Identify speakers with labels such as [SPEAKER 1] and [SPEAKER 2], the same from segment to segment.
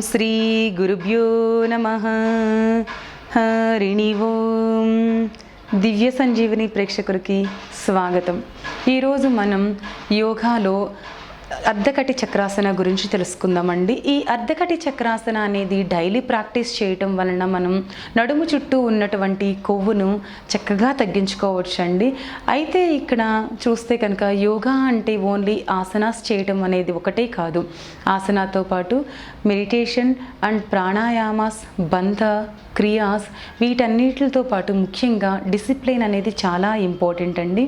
[SPEAKER 1] శ్రీ గురుభ్యో నమః. హరిణి ఓం. దివ్య సంజీవిని ప్రేక్షకులకి స్వాగతం. ఈరోజు మనం యోగాలో అర్ధకటి చక్రాసన గురించి తెలుసుకుందామండి. ఈ అర్ధకటి చక్రాసన అనేది డైలీ ప్రాక్టీస్ చేయటం వలన మనం నడుము చుట్టూ ఉన్నటువంటి కొవ్వును చక్కగా తగ్గించుకోవచ్చండి. అయితే ఇక్కడ చూస్తే కనుక యోగా అంటే ఓన్లీ ఆసనాస్ చేయటం అనేది ఒకటే కాదు. ఆసనాతో పాటు మెడిటేషన్ అండ్ ప్రాణాయామాస్, బంధ క్రియాస్, వీటన్నిటితో పాటు ముఖ్యంగా డిసిప్లిన్ అనేది చాలా ఇంపార్టెంట్ అండి.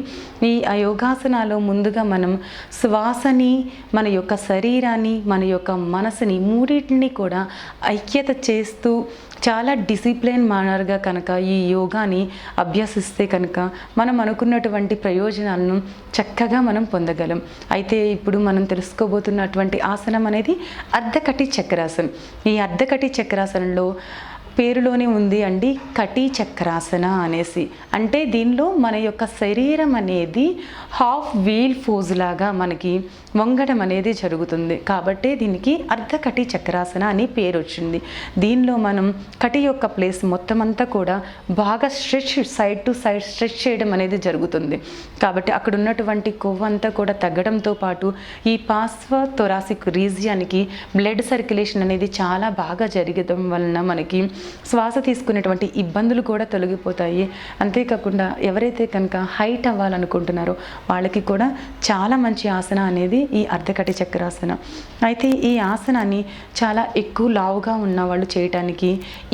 [SPEAKER 1] ఈ యోగాసనాలో ముందుగా మనం శ్వాసని, మన యొక్క శరీరాన్ని, మన యొక్క మనసుని మూడింటిని కూడా ఐక్యత చేస్తూ చాలా డిసిప్లిన్ మేనర్గా కనుక ఈ యోగాని అభ్యసిస్తే కనుక మనం అనుకున్నటువంటి ప్రయోజనాలను చక్కగా మనం పొందగలం. అయితే ఇప్పుడు మనం తెలుసుకోబోతున్నటువంటి ఆసనం అనేది అర్ధకటి చక్రాసనం. ఈ అర్ధకటి చక్రాసనంలో పేరులోనే ఉంది అండి కటి చక్రాసన అనేసి. అంటే దీనిలో మన యొక్క శరీరం అనేది హాఫ్ వీల్ ఫోజ్ లాగా మనకి వంగడం అనేది జరుగుతుంది. కాబట్టి దీనికి అర్ధకటి చక్రాసన అని పేరు వచ్చింది. దీనిలో మనం కటి యొక్క ప్లేస్ మొత్తం అంతా కూడా బాగా stretch, side to side stretch చేయడం అనేది జరుగుతుంది. కాబట్టి అక్కడ ఉన్నటువంటి కొవ్వు అంతా కూడా తగ్గడంతో పాటు ఈ పార్శ్వ థొరాసిక్ రీజియన్కి బ్లడ్ సర్క్యులేషన్ అనేది చాలా బాగా జరగడం వలన మనకి శ్వాస తీసుకునేటువంటి ఇబ్బందులు కూడా తొలగిపోతాయి. అంతేకాకుండా ఎవరైతే కనుక హైట్ అవ్వాలనుకుంటున్నారో వాళ్ళకి కూడా చాలా మంచి ఆసన అనేది ఈ అర్ధకటి చక్రాసన. అయితే ఈ ఆసనాన్ని చాలా ఎక్కువ లావుగా ఉన్న వాళ్ళు చేయటానికి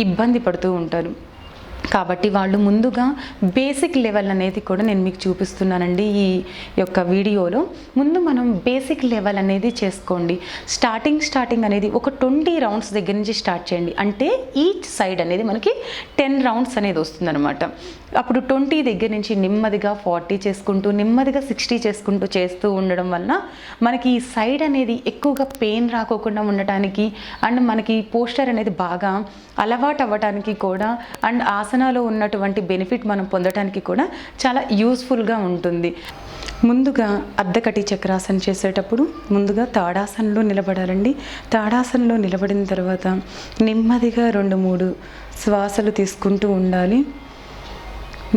[SPEAKER 1] ఇబ్బంది పడుతూ ఉంటారు. కాబట్టి వాళ్ళు ముందుగా బేసిక్ లెవెల్ అనేది కూడా నేను మీకు చూపిస్తున్నానండి ఈ యొక్క వీడియోలో. ముందు మనం బేసిక్ లెవెల్ అనేది చేసుకోండి. స్టార్టింగ్ అనేది ఒక 20 రౌండ్స్ దగ్గర నుంచి స్టార్ట్ చేయండి. అంటే ఈచ్ సైడ్ అనేది మనకి 10 రౌండ్స్ అనేది వస్తుందన్నమాట. అప్పుడు 20 దగ్గర నుంచి నెమ్మదిగా 40 చేసుకుంటూ, నెమ్మదిగా 60 చేసుకుంటూ చేస్తూ ఉండడం వలన మనకి ఈ సైడ్ అనేది ఎక్కువగా పెయిన్ రాకోకుండా ఉండటానికి అండ్ మనకి పోస్టర్ అనేది బాగా అలవాటు అవ్వటానికి కూడా అండ్ ఆసనాలో ఉన్నటువంటి బెనిఫిట్ మనం పొందడానికి కూడా చాలా యూస్ఫుల్గా ఉంటుంది. ముందుగా అర్ధకటి చక్రాసన చేసేటప్పుడు ముందుగా తాడాసనలో నిలబడాలండి. తాడాసనలో నిలబడిన తర్వాత నెమ్మదిగా 2-3 శ్వాసలు తీసుకుంటూ ఉండాలి.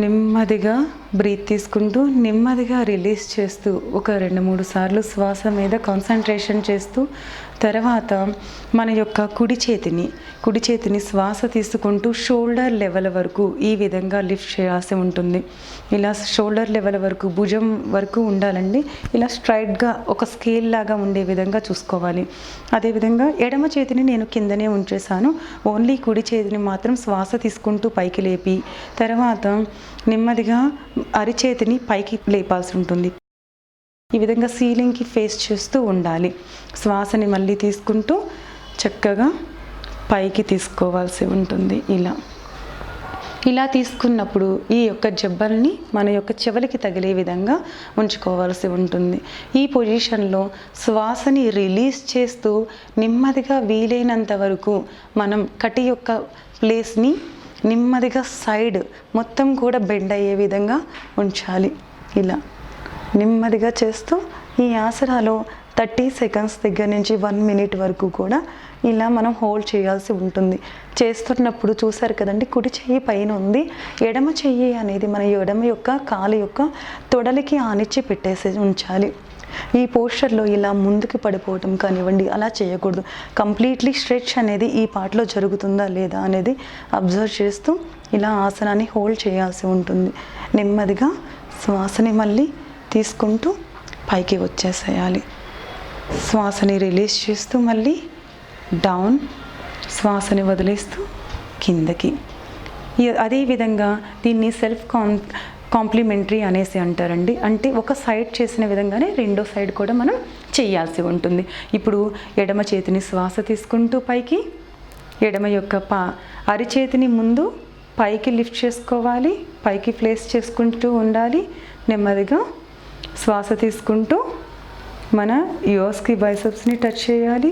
[SPEAKER 1] నెమ్మదిగా బ్రీత్ తీసుకుంటూ నెమ్మదిగా రిలీజ్ చేస్తూ ఒక 2-3 సార్లు శ్వాస మీద కాన్సన్ట్రేషన్ చేస్తూ తర్వాత మన యొక్క కుడి చేతిని శ్వాస తీసుకుంటూ షోల్డర్ లెవెల్ వరకు ఈ విధంగా లిఫ్ట్ చేయాల్సి ఉంటుంది. ఇలా షోల్డర్ లెవెల్ వరకు, భుజం వరకు ఉండాలండి. ఇలా స్ట్రైట్గా ఒక స్కేల్ లాగా ఉండే విధంగా చూసుకోవాలి. అదేవిధంగా ఎడమ చేతిని నేను కిందనే ఉంచేసాను. ఓన్లీ కుడి చేతిని మాత్రం శ్వాస తీసుకుంటూ పైకి లేపి తర్వాత నెమ్మదిగా అరిచేతిని పైకి లేపాల్సి ఉంటుంది. ఈ విధంగా సీలింగ్కి ఫేస్ చేస్తూ ఉండాలి. శ్వాసని మళ్ళీ తీసుకుంటూ చక్కగా పైకి తీసుకోవాల్సి ఉంటుంది. ఇలా తీసుకున్నప్పుడు ఈ యొక్క జబ్బల్ని మన యొక్క చెవులకి తగిలే విధంగా ఉంచుకోవాల్సి ఉంటుంది. ఈ పొజిషన్లో శ్వాసని రిలీజ్ చేస్తూ నెమ్మదిగా వీలైనంత వరకు మనం కటి యొక్క ప్లేస్ని నెమ్మదిగా సైడ్ మొత్తం కూడా బెండ్ అయ్యే విధంగా ఉంచాలి. ఇలా నెమ్మదిగా చేస్తూ ఈ ఆసనాలో 30 సెకండ్స్ దగ్గర నుంచి 1 మినిట్ వరకు కూడా ఇలా మనం హోల్డ్ చేయాల్సి ఉంటుంది. చేస్తున్నప్పుడు చూసారు కదండి, కుడి చెయ్యి పైన ఉంది, ఎడమ చెయ్యి అనేది మన ఎడమ యొక్క కాలు యొక్క తొడలికి ఆనిచ్చి పెట్టేసి ఉంచాలి. ఈ పోస్చర్లో ఇలా ముందుకు పడిపోవటం కానివ్వండి అలా చేయకూడదు. కంప్లీట్లీ స్ట్రెచ్ అనేది ఈ పార్ట్లో జరుగుతుందా లేదా అనేది అబ్జర్వ్ చేస్తూ ఇలా ఆసనాన్ని హోల్డ్ చేయాల్సి ఉంటుంది. నెమ్మదిగా శ్వాసని మళ్ళీ తీసుకుంటూ పైకి వచ్చేసేయాలి. శ్వాసని రిలీజ్ చేస్తూ మళ్ళీ డౌన్, శ్వాసని వదిలేస్తూ కిందకి. అదేవిధంగా దీన్ని సెల్ఫ్ కాంప్లిమెంటరీ అనేసి అంటారండి. అంటే ఒక సైడ్ చేసిన విధంగానే రెండో సైడ్ కూడా మనం చేయాల్సి ఉంటుంది. ఇప్పుడు ఎడమ చేతిని శ్వాస తీసుకుంటూ పైకి, ఎడమ యొక్క అరిచేతిని ముందు పైకి లిఫ్ట్ చేసుకోవాలి, పైకి ప్లేస్ చేసుకుంటూ ఉండాలి. నెమ్మదిగా శ్వాస తీసుకుంటూ మన యోస్కి బైసెప్స్ని టచ్ చేయాలి.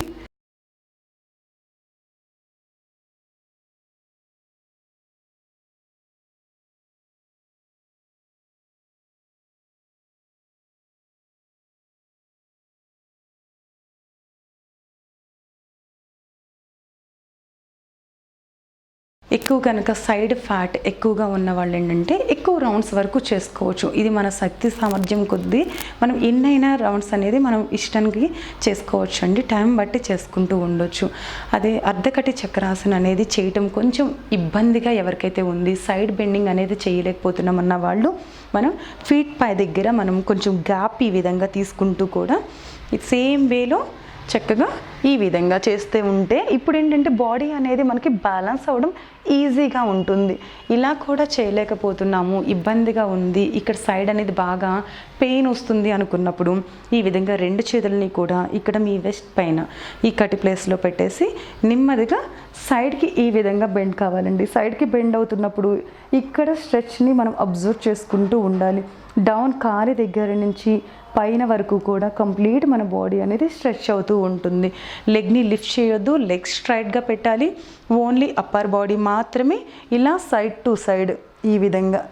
[SPEAKER 1] ఎక్కువ కనుక సైడ్ ఫ్యాట్ ఎక్కువగా ఉన్న వాళ్ళు ఏంటంటే ఎక్కువ రౌండ్స్ వరకు చేసుకోవచ్చు. ఇది మన శక్తి సామర్థ్యం కొద్దీ మనం ఎన్నైనా రౌండ్స్ అనేది మనం ఇష్టానికి చేసుకోవచ్చు అండి. టైం బట్టి చేసుకుంటూ ఉండొచ్చు. అదే అర్ధకటి చక్రాసన అనేది చేయటం కొంచెం ఇబ్బందిగా ఎవరికైతే ఉంది, సైడ్ బెండింగ్ అనేది చేయలేకపోతున్నాం అన్న వాళ్ళు మనం ఫీట్ పై దగ్గర మనం కొంచెం గ్యాప్ ఈ విధంగా తీసుకుంటూ కూడా సేమ్ వేలో చక్కగా ఈ విధంగా చేస్తే ఉంటే ఇప్పుడు ఏంటంటే బాడీ అనేది మనకి బ్యాలెన్స్ అవ్వడం ఈజీగా ఉంటుంది. ఇలా కూడా చేయలేకపోతున్నాము, ఇబ్బందిగా ఉంది, ఇక్కడ సైడ్ అనేది బాగా పెయిన్ వస్తుంది అనుకున్నప్పుడు ఈ విధంగా 2 చేతులని కూడా ఇక్కడ మీ వెస్ట్ పైన ఈ కటి ప్లేస్లో పెట్టేసి నెమ్మదిగా సైడ్కి ఈ విధంగా బెండ్ కావాలండి. సైడ్కి బెండ్ అవుతున్నప్పుడు ఇక్కడ స్ట్రెచ్ని మనం అబ్జర్వ్ చేసుకుంటూ ఉండాలి. డౌన్ కాలి దగ్గర నుంచి పైన వరకు కూడా కంప్లీట్ మన బాడీ అనేది స్ట్రెచ్ అవుతూ ఉంటుంది. లెగ్ని లిఫ్ట్ చేయొద్దు, లెగ్ స్ట్రైట్గా పెట్టాలి. ఓన్లీ అప్పర్ బాడీ మాత్రమే ఇలా సైడ్ టు సైడ్ ఈ విధంగా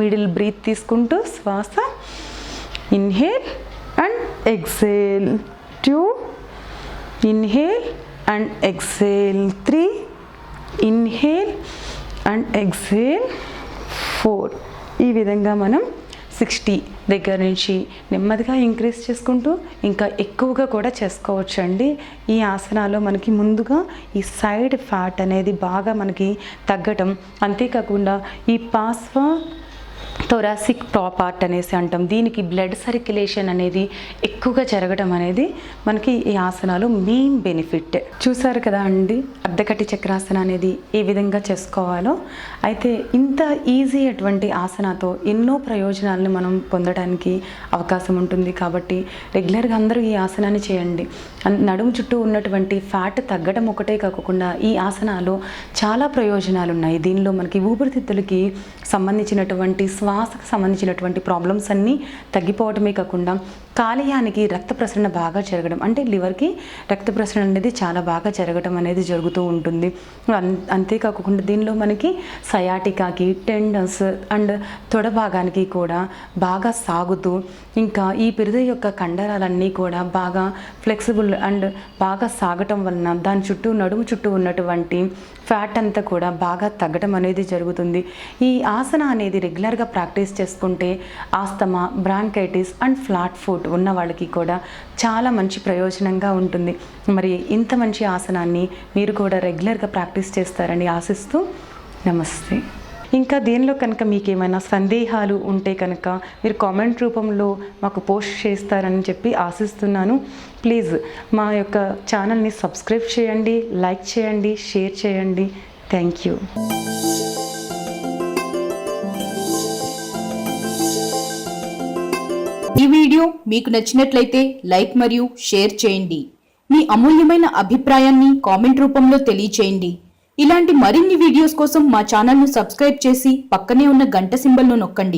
[SPEAKER 1] మిడిల్ బ్రీత్ తీసుకుంటూ శ్వాస inhale and exhale, 2 inhale and exhale, 3 inhale and exhale, 4. ఈ విధంగా మనం 60 దగ్గర నుంచి నెమ్మదిగా ఇంక్రీజ్ చేసుకుంటూ ఇంకా ఎక్కువగా కూడా చేసుకోవచ్చు అండి. ఈ ఆసనాలో మనకి ముందుగా ఈ సైడ్ ఫ్యాట్ అనేది బాగా మనకి తగ్గటం, అంతేకాకుండా ఈ పార్శ్వ థొరాసిక్ టాప్ పార్ట్ అనేసి అంటాం, దీనికి బ్లడ్ సర్క్యులేషన్ అనేది ఎక్కువగా జరగడం అనేది మనకి ఈ ఆసనాలు మెయిన్ బెనిఫిట్. చూసారు కదా అండి అర్ధకటి చక్రాసన అనేది ఏ విధంగా చేసుకోవాలో. అయితే ఇంత ఈజీ అటువంటి ఆసనాతో ఎన్నో ప్రయోజనాలను మనం పొందడానికి అవకాశం ఉంటుంది. కాబట్టి రెగ్యులర్గా అందరూ ఈ ఆసనాన్ని చేయండి. నడుము చుట్టూ ఉన్నటువంటి ఫ్యాట్ తగ్గడం ఒకటే కాకుండా ఈ ఆసనాలో చాలా ప్రయోజనాలు ఉన్నాయి. దీనిలో మనకి ఊపిరితిత్తులకి సంబంధించినటువంటి శ్వాసకు సంబంధించినటువంటి ప్రాబ్లమ్స్ అన్నీ తగ్గిపోవడమే కాకుండా కాలేయానికి రక్త ప్రసరణ బాగా జరగడం, అంటే లివర్కి రక్త ప్రసరణ అనేది చాలా బాగా జరగడం అనేది జరుగుతూ ఉంటుంది. అంతేకాకుండా దీనిలో మనకి సయాటికాకి, టెండన్స్ అండ్ తొడ భాగానికి కూడా బాగా సాగుతూ ఇంకా ఈ పిరుద యొక్క కండరాలన్నీ కూడా బాగా ఫ్లెక్సిబుల్ అండ్ బాగా సాగటం వలన దాని చుట్టూ నడుము చుట్టూ ఉన్నటువంటి ఫ్యాట్ అంతా కూడా బాగా తగ్గడం అనేది జరుగుతుంది. ఈ ఆసన అనేది రెగ్యులర్గా ప్రాక్టీస్ చేసుకుంటే asthma, bronchitis and flat foot ఉన్న వాళ్ళకి కూడా చాలా మంచి ప్రయోజనంగా ఉంటుంది. మరి ఇంత మంచి ఆసనాన్ని మీరు కూడా రెగ్యులర్గా ప్రాక్టీస్ చేస్తారని ఆశిస్తూ నమస్తే. ఇంకా దీనిలో కనుక మీకు ఏమైనా సందేహాలు ఉంటే కనుక మీరు కామెంట్ రూపంలో మాకు పోస్ట్ చేస్తారని చెప్పి ఆశిస్తున్నాను. ప్లీజ్ మా యొక్క ఛానల్ని సబ్స్క్రైబ్ చేయండి, లైక్ చేయండి, షేర్ చేయండి. Thank you.
[SPEAKER 2] ఈ వీడియో మీకు నచ్చినట్లయితే లైక్ మరియు షేర్ చేయండి. మీ అమూల్యమైన అభిప్రాయాన్ని కామెంట్ రూపంలో తెలియచేయండి. ఇలాంటి మరిన్ని వీడియోస్ కోసం మా ఛానల్ను సబ్స్క్రైబ్ చేసి పక్కనే ఉన్న గంట సింబల్ను నొక్కండి.